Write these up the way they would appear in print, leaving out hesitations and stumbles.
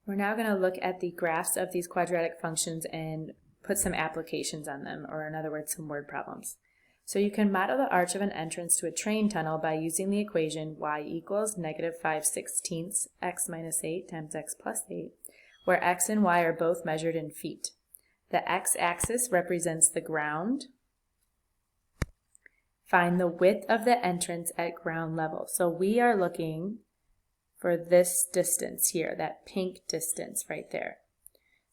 We're now going to look at the graphs of these quadratic functions and put some applications on them, or in other words, some word problems. So you can model the arch of an entrance to a train tunnel by using the equation y equals -5/16 x minus 8 times x plus 8, where x and y are both measured in feet. The x-axis represents the ground. Find the width of the entrance at ground level. So we are looking for this distance here, that pink distance right there.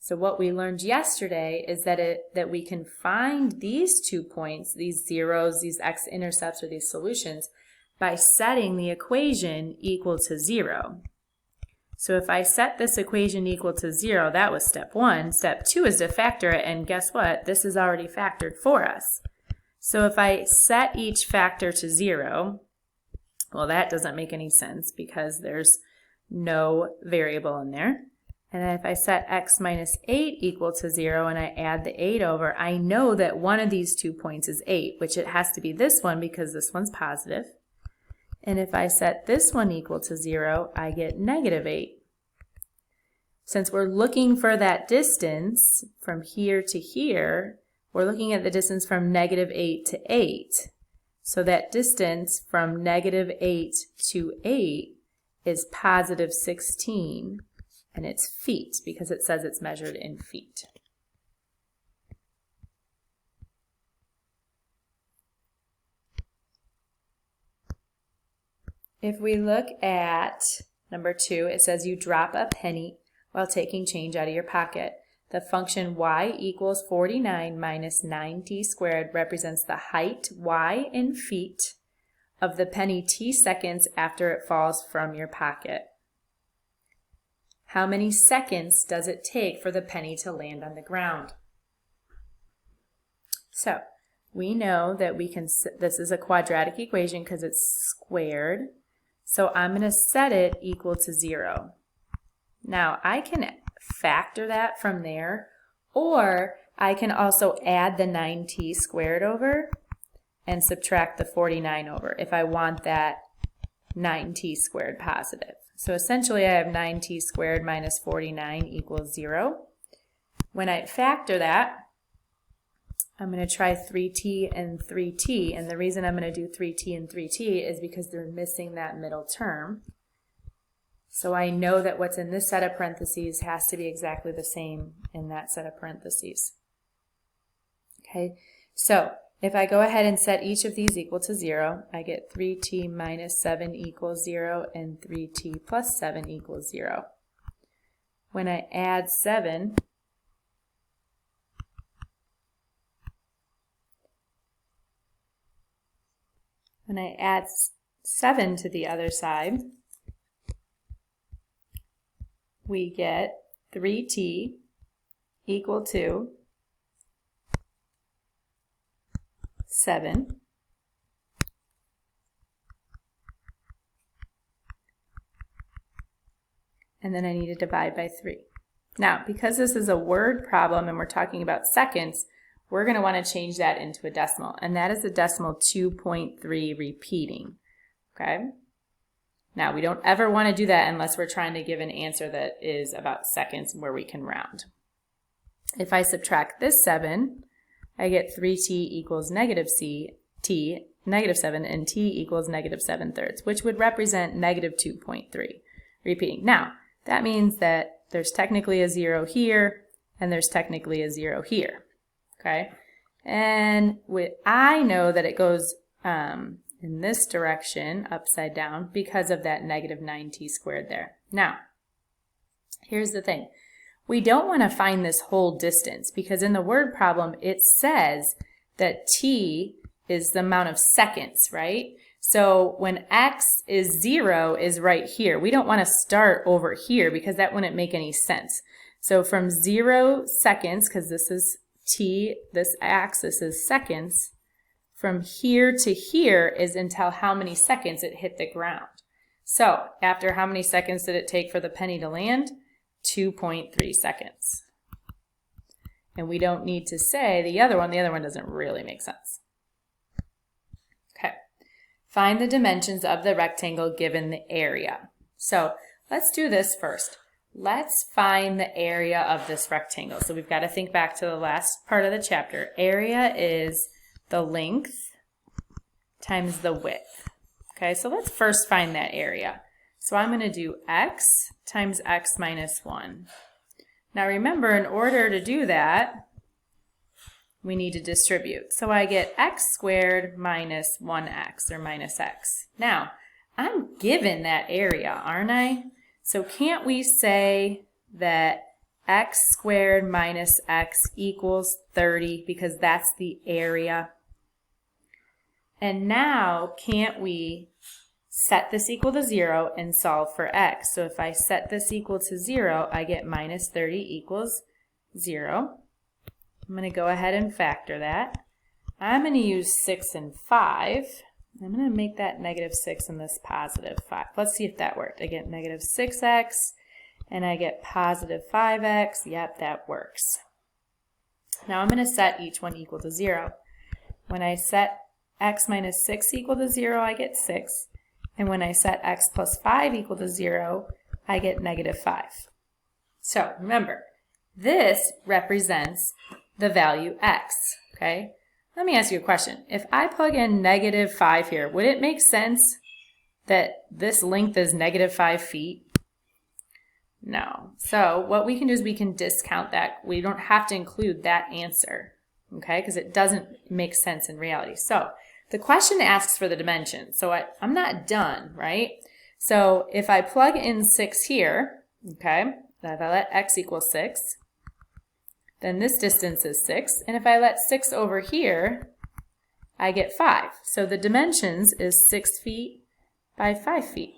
So what we learned yesterday is that we can find these 2 points, these zeros, these x-intercepts, or these solutions, by setting the equation equal to 0. So if I set this equation equal to 0, that was step 1. Step 2 is to factor it, and guess what? This is already factored for us. So if I set each factor to 0, well, that doesn't make any sense because there's no variable in there. And if I set x minus 8 equal to 0 and I add the 8 over, I know that one of these 2 points is 8, which it has to be this one because this one's positive. And if I set this one equal to 0, I get -8. Since we're looking for that distance from here to here, we're looking at the distance from -8 to 8. So that distance from -8 to 8 is +16, and it's feet because it says it's measured in feet. If we look at number 2, it says you drop a penny while taking change out of your pocket. The function y equals 49 minus 9t squared represents the height, y in feet, of the penny t seconds after it falls from your pocket. How many seconds does it take for the penny to land on the ground? So we know that this is a quadratic equation because it's squared. So I'm going to set it equal to 0. Now I can factor that from there, or I can also add the 9t squared over and subtract the 49 over if I want that 9t squared positive. So essentially I have 9t squared minus 49 equals 0. When I factor that, I'm going to try 3t and 3t, and the reason I'm going to do 3t and 3t is because they're missing that middle term. So I know that what's in this set of parentheses has to be exactly the same in that set of parentheses. Okay, so if I go ahead and set each of these equal to 0, I get 3t minus 7 equals 0 and 3t plus 7 equals 0. When I add 7, to the other side, we get 3t equal to 7. And then I need to divide by 3. Now, because this is a word problem and we're talking about seconds, we're going to want to change that into a decimal. And that is a decimal 2.3 repeating. Okay? Now, we don't ever want to do that unless we're trying to give an answer that is about seconds where we can round. If I subtract this 7, I get 3t equals -7, and t equals -7/3, which would represent -2.3 repeating. Now, that means that there's technically a 0 here, and there's technically a 0 here. Okay? And I know that it goes in this direction, upside down, because of that -9t squared there. Now, here's the thing. We don't want to find this whole distance because in the word problem, it says that t is the amount of seconds, right? So when x is 0 is right here. We don't want to start over here because that wouldn't make any sense. So from 0 seconds, because this is t, this axis is seconds, from here to here is until how many seconds it hit the ground. So after how many seconds did it take for the penny to land? 2.3 seconds. And we don't need to say the other one doesn't really make sense. Okay, find the dimensions of the rectangle given the area. So let's do this first. let's find the area of this rectangle. So we've got to think back to the last part of the chapter. Area is the length times the width. Okay, so let's first find that area. So I'm going to do x times x minus 1. Now remember, in order to do that, we need to distribute. So I get x squared minus 1x, or minus x. Now, I'm given that area, aren't I? So can't we say that x squared minus x equals 30, because that's the area? And now, can't we set this equal to 0 and solve for x? So if I set this equal to 0, I get minus 30 equals 0. I'm going to go ahead and factor that. I'm going to use 6 and 5. I'm going to make that negative 6 and this positive 5. Let's see if that worked. I get negative 6x and I get positive 5x. Yep, that works. Now I'm going to set each one equal to 0. When I set x minus 6 equal to 0, I get 6. And when I set x plus 5 equal to 0, I get negative 5. So remember, this represents the value x, okay? Let me ask you a question. If I plug in negative 5 here, would it make sense that this length is negative 5 feet? No. So what we can do is we can discount that. We don't have to include that answer, okay? Because it doesn't make sense in reality. So the question asks for the dimension. So I'm not done, right? So if I plug in 6 here, okay, if I let x equal 6, then this distance is 6. And if I let 6 over here, I get 5. So the dimensions is 6 feet by 5 feet.